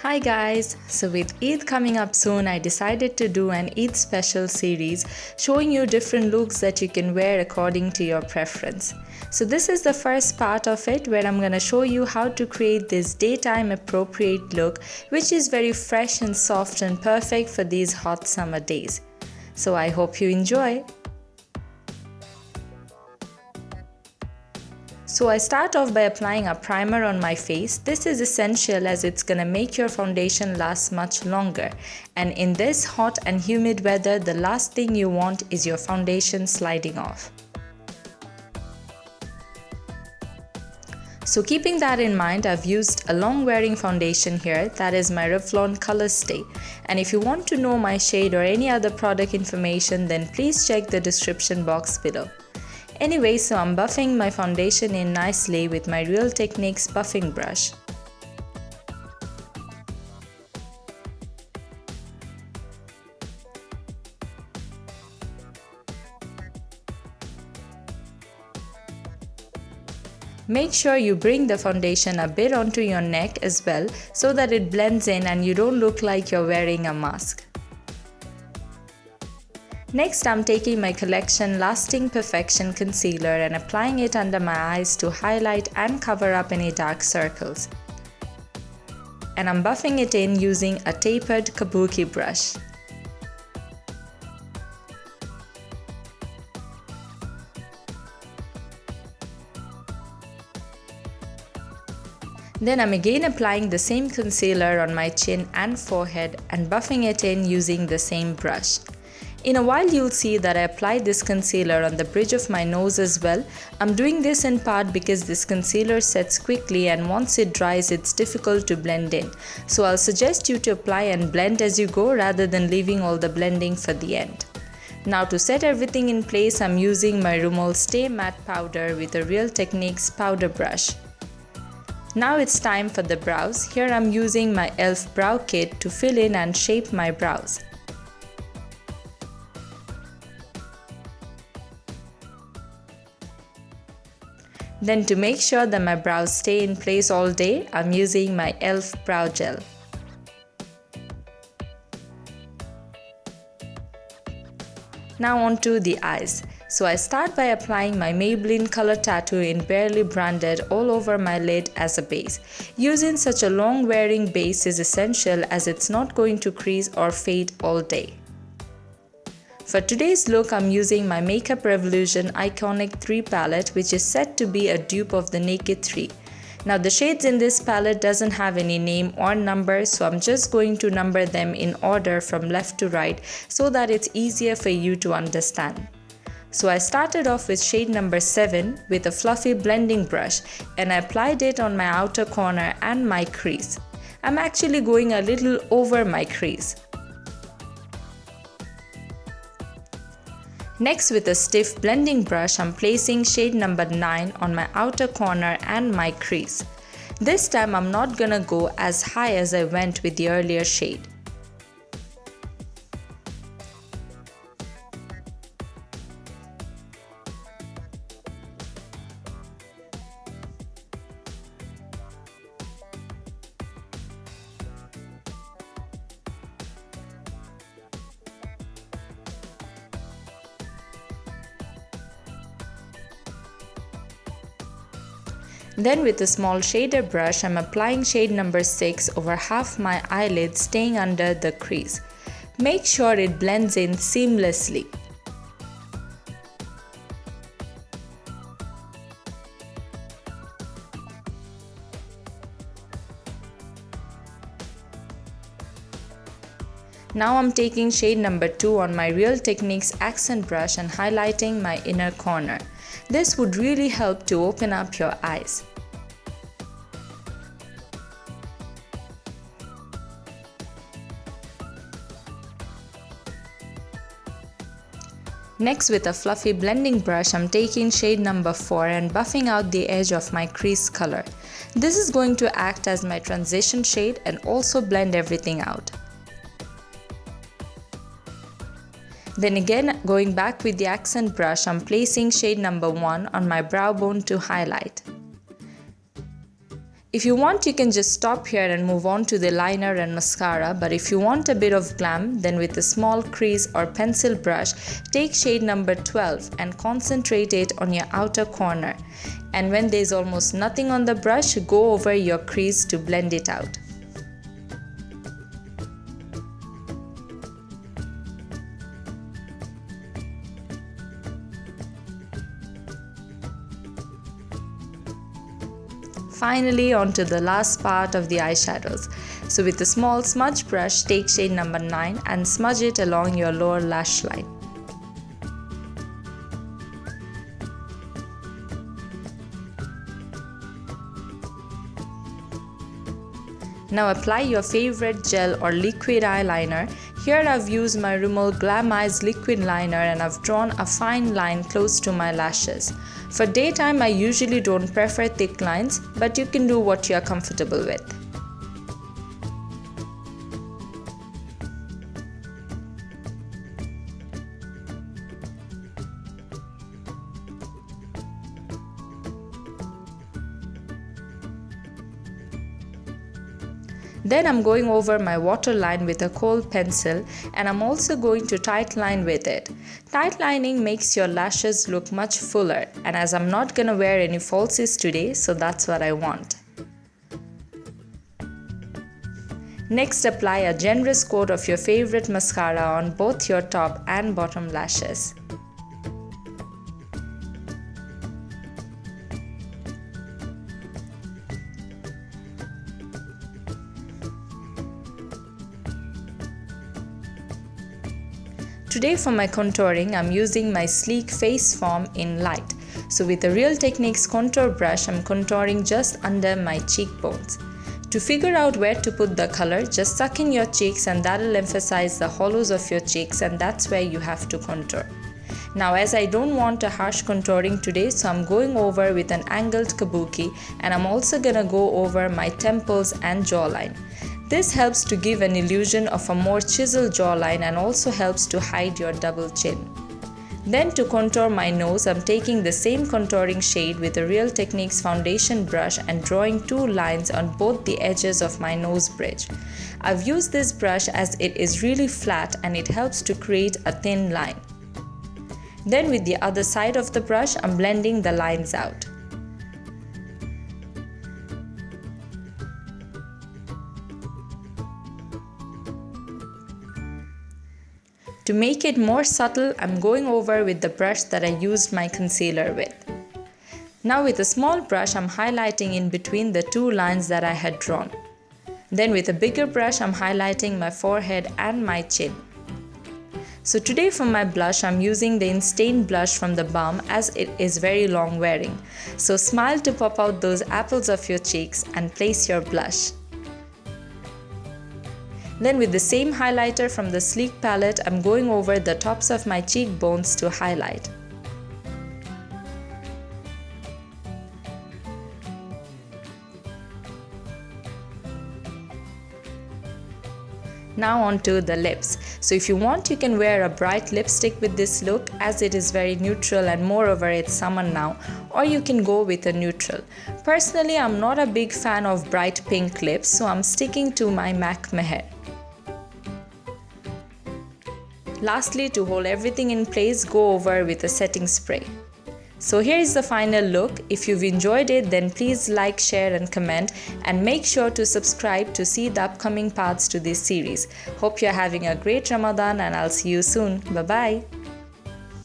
Hi guys! So with Eid coming up soon, I decided to do an Eid special series showing you different looks that you can wear according to your preference. So this is the first part of it where I'm gonna show you how to create this daytime appropriate look which is very fresh and soft and perfect for these hot summer days. So I hope you enjoy! So I start off by applying a primer on my face. This is essential as it's gonna make your foundation last much longer. And in this hot and humid weather, the last thing you want is your foundation sliding off. So keeping that in mind, I've used a long wearing foundation here, that is my Revlon Color Stay. And if you want to know my shade or any other product information, then please check the description box below. Anyway, so I'm buffing my foundation in nicely with my Real Techniques buffing brush. Make sure you bring the foundation a bit onto your neck as well so that it blends in and you don't look like you're wearing a mask. Next, I'm taking my Collection Lasting Perfection Concealer and applying it under my eyes to highlight and cover up any dark circles. And I'm buffing it in using a tapered kabuki brush. Then I'm again applying the same concealer on my chin and forehead and buffing it in using the same brush. In a while you'll see that I applied this concealer on the bridge of my nose as well. I'm doing this in part because this concealer sets quickly and once it dries it's difficult to blend in. So I'll suggest you to apply and blend as you go rather than leaving all the blending for the end. Now to set everything in place, I'm using my Rimmel Stay Matte Powder with a Real Techniques powder brush. Now it's time for the brows. Here I'm using my e.l.f. brow kit to fill in and shape my brows. Then to make sure that my brows stay in place all day, I'm using my e.l.f. brow gel. Now on to the eyes. So I start by applying my Maybelline Color Tattoo in Barely Branded all over my lid as a base. Using such a long wearing base is essential as it's not going to crease or fade all day. For today's look, I'm using my Makeup Revolution Iconic 3 palette which is said to be a dupe of the Naked 3. Now the shades in this palette doesn't have any name or number, so I'm just going to number them in order from left to right so that it's easier for you to understand. So I started off with shade number 7 with a fluffy blending brush and I applied it on my outer corner and my crease. I'm actually going a little over my crease. Next, with a stiff blending brush, I'm placing shade number 9 on my outer corner and my crease. This time I'm not gonna go as high as I went with the earlier shade. Then with a small shader brush, I'm applying shade number 6 over half my eyelid, staying under the crease. Make sure it blends in seamlessly. Now I'm taking shade number 2 on my Real Techniques accent brush and highlighting my inner corner. This would really help to open up your eyes. Next, with a fluffy blending brush, I'm taking shade number 4 and buffing out the edge of my crease color. This is going to act as my transition shade and also blend everything out. Then again, going back with the accent brush, I'm placing shade number 1 on my brow bone to highlight. If you want, you can just stop here and move on to the liner and mascara, but if you want a bit of glam, then with a small crease or pencil brush, take shade number 12 and concentrate it on your outer corner. And when there is almost nothing on the brush, go over your crease to blend it out. Finally, onto the last part of the eyeshadows. So with a small smudge brush, take shade number 9 and smudge it along your lower lash line. Now apply your favorite gel or liquid eyeliner. Here I've used my Rimmel Glam Eyes liquid liner and I've drawn a fine line close to my lashes. For daytime, I usually don't prefer thick lines, but you can do what you are comfortable with. Then I'm going over my waterline with a kohl pencil and I'm also going to tight line with it. Tight lining makes your lashes look much fuller, and as I'm not gonna wear any falsies today, so that's what I want. Next, apply a generous coat of your favorite mascara on both your top and bottom lashes. Today for my contouring, I'm using my sleek face foam in light. So with the Real Techniques contour brush, I'm contouring just under my cheekbones. To figure out where to put the color, just suck in your cheeks and that'll emphasize the hollows of your cheeks, and that's where you have to contour. Now, as I don't want a harsh contouring today, so I'm going over with an angled kabuki, and I'm also gonna go over my temples and jawline. This helps to give an illusion of a more chiseled jawline and also helps to hide your double chin. Then to contour my nose, I'm taking the same contouring shade with a Real Techniques foundation brush and drawing 2 lines on both the edges of my nose bridge. I've used this brush as it is really flat and it helps to create a thin line. Then with the other side of the brush, I'm blending the lines out. To make it more subtle, I'm going over with the brush that I used my concealer with. Now with a small brush, I'm highlighting in between the 2 lines that I had drawn. Then with a bigger brush, I'm highlighting my forehead and my chin. So today for my blush, I'm using the Instain blush from the Balm as it is very long wearing. So smile to pop out those apples of your cheeks and place your blush. Then with the same highlighter from the Sleek palette, I'm going over the tops of my cheekbones to highlight. Now onto the lips. So if you want, you can wear a bright lipstick with this look as it is very neutral and moreover it's summer now, or you can go with a neutral. Personally, I'm not a big fan of bright pink lips, so I'm sticking to my Mac Mehr. Lastly, to hold everything in place, go over with a setting spray. So here is the final look. If you've enjoyed it, then please like, share and comment, and make sure to subscribe to see the upcoming parts to this series. Hope you're having a great Ramadan and I'll see you soon. Bye bye.